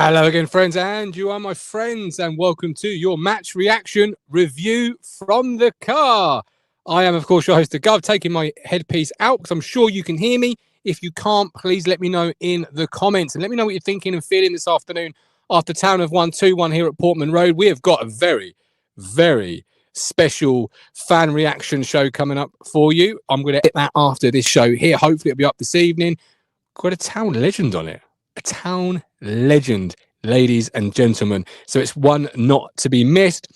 Hello again, friends, and you are my friends, and welcome to your match reaction review from the car. I am, of course, your host, Gov, taking my headpiece out because I'm sure you can hear me. If you can't, please let me know in the comments and let me know what you're thinking and feeling this afternoon after Town have won 2-1 here at Portman Road. We have got a very, very special fan reaction show coming up for you. I'm going to hit that after this show here. Hopefully, it'll be up this evening. Got a town legend on it. A town legend, ladies and gentlemen. So it's one not to be missed.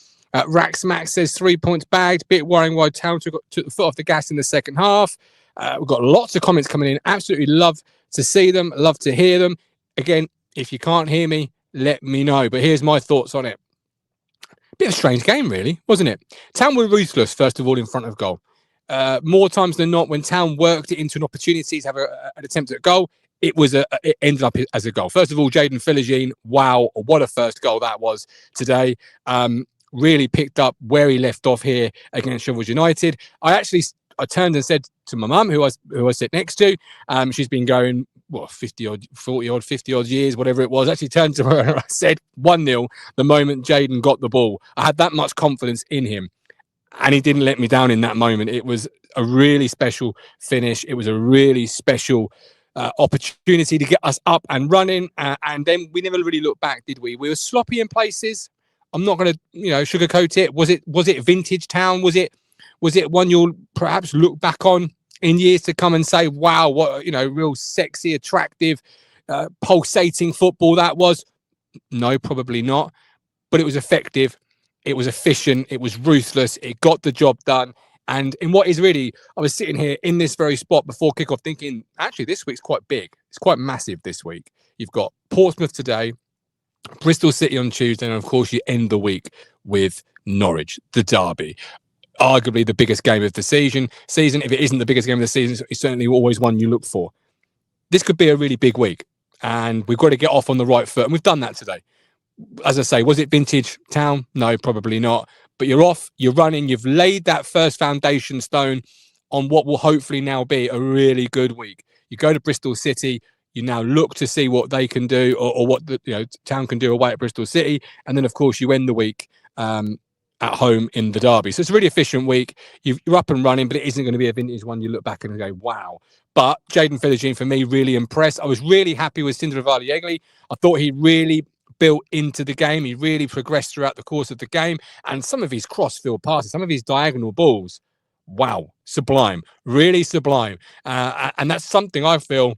Rax Max says 3 points bagged. Bit worrying why Town took the foot off the gas in the second half. We've got lots of comments coming in. Absolutely love to see them. Love to hear them. Again, if you can't hear me, let me know. But here's my thoughts on it. Bit of a strange game, really, wasn't it? Town were ruthless, first of all, in front of goal. More times than not, when Town worked it into an opportunity to have an attempt at a goal, it ended up as a goal. First of all, Jaden Philogene, wow, what a first goal that was today. Really picked up where he left off here against Sheffield United. I turned and said to my mum, who I sit next to, she's been going, 50 odd years, whatever it was. I actually turned to her and I said 1-0 the moment Jaden got the ball. I had that much confidence in him. And he didn't let me down in that moment. It was a really special finish. It was a really special opportunity to get us up and running. And then we never really looked back, did we? We were sloppy in places. I'm not going to, sugarcoat it. Was it vintage Town? Was it one you'll perhaps look back on in years to come and say, wow, what, real sexy, attractive, pulsating football that was? No, probably not. But it was effective. It was efficient. It was ruthless. It got the job done. And in what is really, I was sitting here in this very spot before kickoff thinking, actually, this week's quite big. It's quite massive this week. You've got Portsmouth today, Bristol City on Tuesday, and of course, you end the week with Norwich, the derby. Arguably the biggest game of the season. If it isn't the biggest game of the season, it's certainly always one you look for. This could be a really big week, and we've got to get off on the right foot, and we've done that today. As I say, was it vintage Town? No, probably not. But you're off, you're running, you've laid that first foundation stone on what will hopefully now be a really good week. You go to Bristol City, you now look to see what they can do or what Town can do away at Bristol City. And then, of course, you end the week at home in the derby. So it's a really efficient week. You're up and running, but it isn't going to be a vintage one. You look back and go, wow. But Jaden Philogene, for me, really impressed. I was really happy with Sindri Yegli. I thought he really built into the game. He really progressed throughout the course of the game. And some of his cross-field passes, some of his diagonal balls, wow, sublime, really sublime. And that's something I feel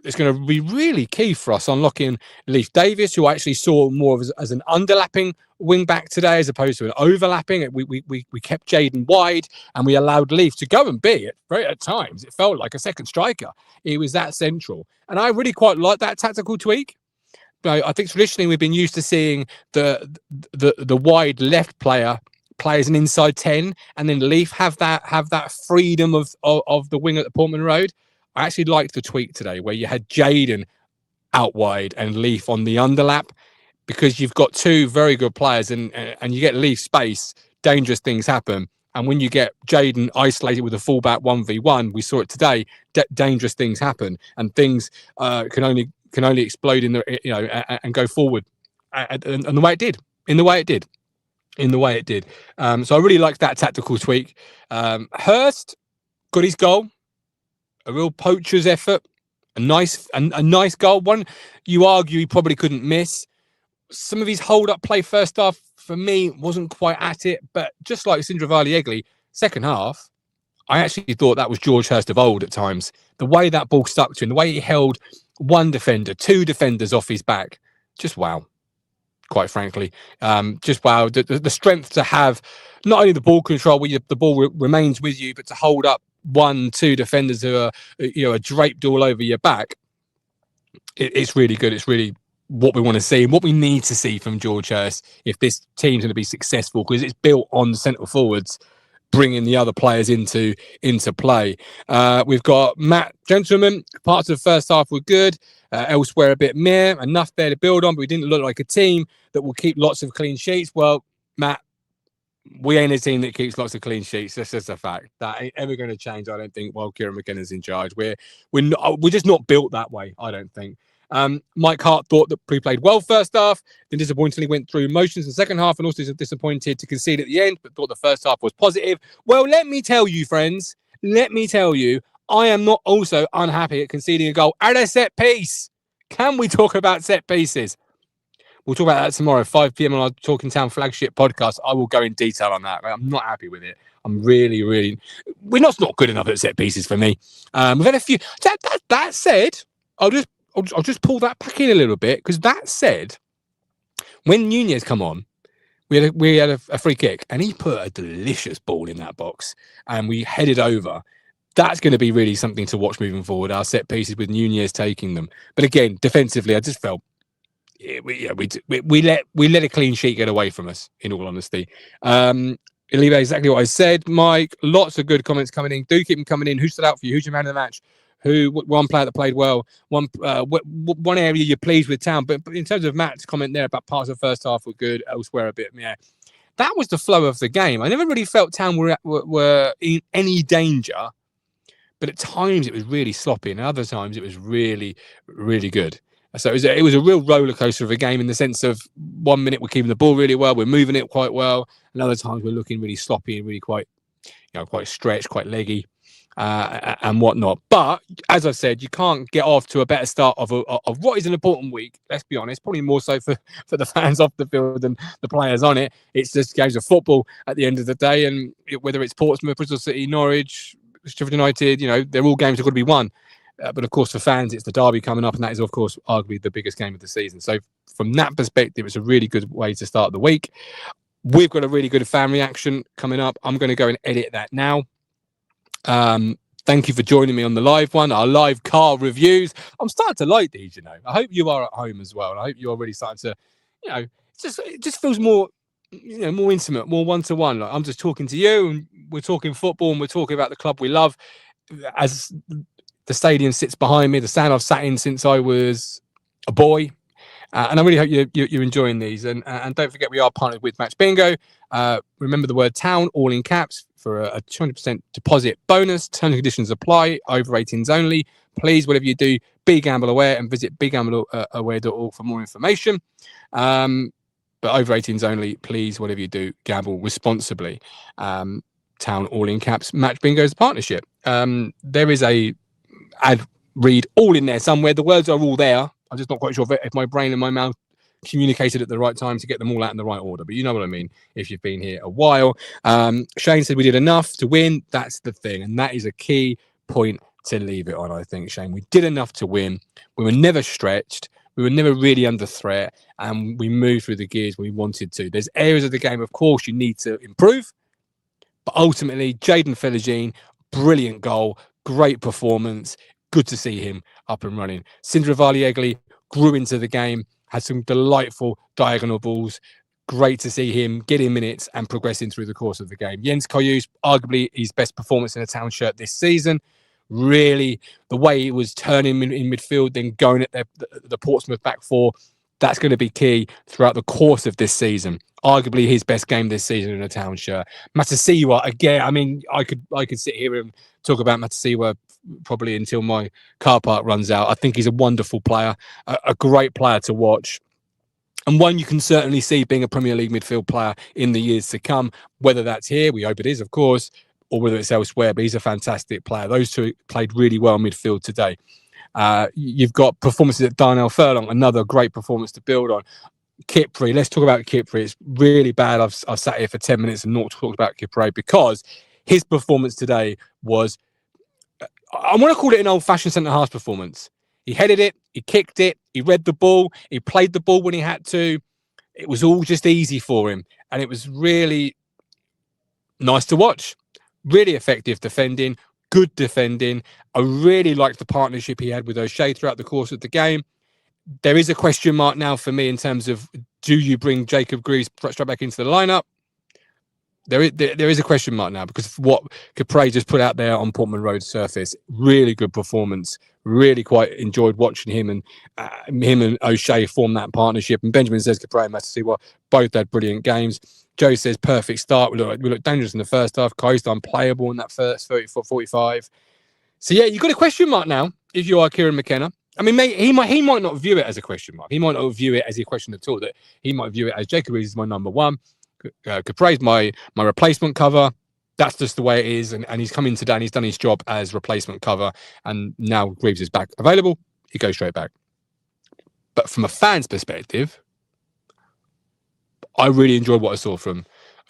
is going to be really key for us unlocking Leif Davis, who I actually saw more of as an underlapping wing-back today as opposed to an overlapping. We kept Jaden wide and we allowed Leif to go and be at times. It felt like a second striker. He was that central. And I really quite like that tactical tweak. I think traditionally we've been used to seeing the wide left player play as an inside 10, and then Leif have that freedom of the wing at the Portman Road. I actually liked the tweak today where you had Jaden out wide and Leif on the underlap, because you've got two very good players and you get Leif space, dangerous things happen. And when you get Jaden isolated with a fullback 1v1, we saw it today, dangerous things happen and things can only explode in the and go forward, and the way it did, in the way it did. So I really liked that tactical tweak. Hurst got his goal, a real poacher's effort, a nice goal. One you argue he probably couldn't miss. Some of his hold-up play first half for me wasn't quite at it, but just like Sindri Yegli, second half, I actually thought that was George Hurst of old at times. The way that ball stuck to him, the way he held one defender, two defenders off his back, just wow. Quite frankly, just wow. The strength to have not only the ball control where the ball remains with you, but to hold up 1-2 defenders who are draped all over your back. It's really good. It's really what we want to see and what we need to see from George Hurst if this team's going to be successful, because it's built on centre forwards bringing the other players into play. We've got Matt Gentleman. Parts of the first half were good. Elsewhere a bit meh. Enough there to build on, but we didn't look like a team that will keep lots of clean sheets. Well, Matt, we ain't a team that keeps lots of clean sheets. That's just a fact. That ain't ever going to change, I don't think, while Kieran McKenna's in charge. We're just not built that way, I don't think. Mike Hart thought that we played well first half, then disappointingly went through motions in the second half, and also disappointed to concede at the end, but thought the first half was positive. Well, let me tell you, friends, I am not also unhappy at conceding a goal at a set piece. Can we talk about set pieces? We'll talk about that tomorrow, 5 p.m. on our Talking Town flagship podcast. I will go in detail on that. I'm not happy with it. I'm really, we're not good enough at set pieces for me. We've had a few. That said, I'll just pull that back in a little bit, because that said, when Nunez come on, we had a free kick, and he put a delicious ball in that box, and we headed over. That's going to be really something to watch moving forward. Our set pieces with Nunez taking them, but again, defensively, I just felt. We let a clean sheet get away from us, in all honesty. Leave exactly what I said, Mike. Lots of good comments coming in. Do keep them coming in. Who stood out for you? Who's your man of the match? One player that played well? One area you're pleased with, Town? But in terms of Matt's comment there about parts of the first half were good, elsewhere a bit, yeah. That was the flow of the game. I never really felt Town were in any danger, but at times it was really sloppy, and other times it was really, really good. So it was a real roller coaster of a game, in the sense of 1 minute we're keeping the ball really well, we're moving it quite well, and other times we're looking really sloppy and really quite stretched, quite leggy, and whatnot. But as I said, you can't get off to a better start of what is an important week. Let's be honest, probably more so for the fans off the field than the players on it. It's just games of football at the end of the day, and whether it's Portsmouth, Bristol City, Norwich, Sheffield United, they're all games that have got to be won. But of course, for fans, it's the derby coming up, and that is, of course, arguably the biggest game of the season. So from that perspective, it's a really good way to start the week. We've got a really good fan reaction coming up. I'm going to go and edit that now. Thank you for joining me on the live one, our live car reviews. I'm starting to like these, I hope you are at home as well. And I hope you're really starting to, it just feels more, more intimate, more one-to-one. Like I'm just talking to you, and we're talking football, and we're talking about the club we love. As the stadium sits behind me, the stand I've sat in since I was a boy. And I really hope you're enjoying these. And don't forget, we are partnered with Match Bingo. Remember the word Town, all in caps, for a 200% deposit bonus. Terms and conditions apply. Over 18s only. Please, whatever you do, be gamble aware, and visit begambleaware.org for more information. But over 18s only, please, whatever you do, gamble responsibly. Town, all in caps. Match Bingo's partnership. There is a ad read all in there somewhere. The words are all there. I'm just not quite sure if my brain and my mouth communicated at the right time to get them all out in the right order, but you know what I mean if you've been here a while. Shane said we did enough to win. That's the thing, and that is a key point to leave it on, I think, Shane. We did enough to win. We were never stretched. We were never really under threat, and we moved through the gears when we wanted to. There's areas of the game, of course, you need to improve, but ultimately, Jayden Fellaini, brilliant goal, great performance. Good to see him up and running. Sindra Valiegli grew into the game, had some delightful diagonal balls. Great to see him getting minutes and progressing through the course of the game. Jens Kajus, arguably his best performance in a Town shirt this season. Really, the way he was turning in midfield, then going at the Portsmouth back four, that's going to be key throughout the course of this season. Arguably his best game this season in a Town shirt. Matasiwa, again, I mean, I could sit here and talk about Matasiwa probably until my car park runs out. I think he's a wonderful player, a great player to watch, and one you can certainly see being a Premier League midfield player in the years to come, whether that's here, we hope it is, of course, or whether it's elsewhere, but he's a fantastic player. Those two played really well midfield today. You've got performances at Darnell Furlong, another great performance to build on. Kipri, let's talk about Kipri. It's really bad I've sat here for 10 minutes and not talked about Kipri, because his performance today was, I want to call it an old-fashioned centre-half performance. He headed it, he kicked it, he read the ball, he played the ball when he had to. It was all just easy for him, and it was really nice to watch. Really effective defending, good defending. I really liked the partnership he had with O'Shea throughout the course of the game. There is a question mark now for me in terms of, do you bring Jacob Greaves straight back into the lineup? There is a question mark now, because of what Capre just put out there on Portman Road surface. Really good performance. Really quite enjoyed watching him and O'Shea form that partnership. And Benjamin says Capre and Matasiwa both had brilliant games. Joe says perfect start. We look dangerous in the first half. Kai's unplayable in that first 34-45. So yeah, you've got a question mark now if you are Kieran McKenna. I mean, he might not view it as a question mark. He might not view it as a question at all. That he might view it as Jacob Reeves is my number one. Capre's my replacement cover. That's just the way it is. And he's come in today and he's done his job as replacement cover. And now Greaves is back available. He goes straight back. But from a fan's perspective, I really enjoyed what I saw from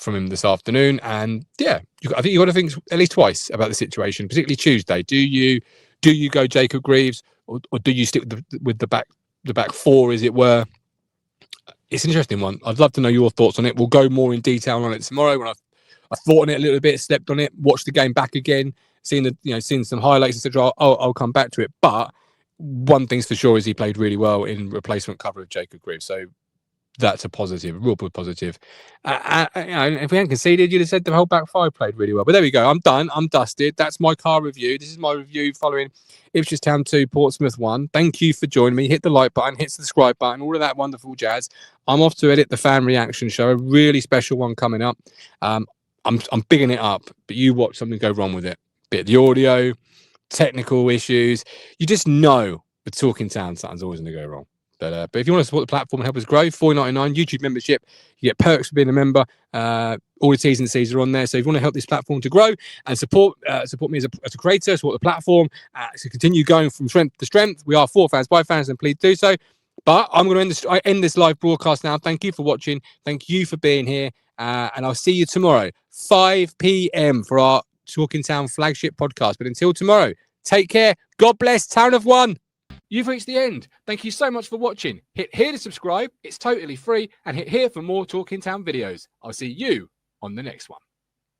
him this afternoon. And yeah, I think you've got to think at least twice about the situation, particularly Tuesday. Do you go Jacob Greaves or do you stick with the back four, as it were? It's an interesting one. I'd love to know your thoughts on it. We'll go more in detail on it tomorrow when I thought on it a little bit, slept on it, watched the game back again, seen some highlights, etc. I'll come back to it. But one thing's for sure is he played really well in replacement cover of Jacob Greaves. So that's a positive, a real positive. If we hadn't conceded, you'd have said the whole back five played really well. But there we go. I'm done. I'm dusted. That's my car review. This is my review following Ipswich Town 2, Portsmouth 1. Thank you for joining me. Hit the like button, hit the subscribe button, all of that wonderful jazz. I'm off to edit the fan reaction show, a really special one coming up. I'm bigging it up, but you watch something go wrong with it. Bit of the audio, technical issues. You just know with Talking Town, something's always going to go wrong. But if you want to support the platform and help us grow, $4.99 YouTube membership. You get perks for being a member. All the T's and C's are on there. So if you want to help this platform to grow and support me as a creator, support the platform to continue going from strength to strength. We are for fans by fans, and please do so. But I'm going to end this live broadcast now. Thank you for watching. Thank you for being here. And I'll see you tomorrow, 5 p.m. for our Talking Town flagship podcast. But until tomorrow, take care. God bless Town of One. You've reached the end. Thank you so much for watching. Hit here to subscribe. It's totally free. And hit here for more Talking Town videos. I'll see you on the next one.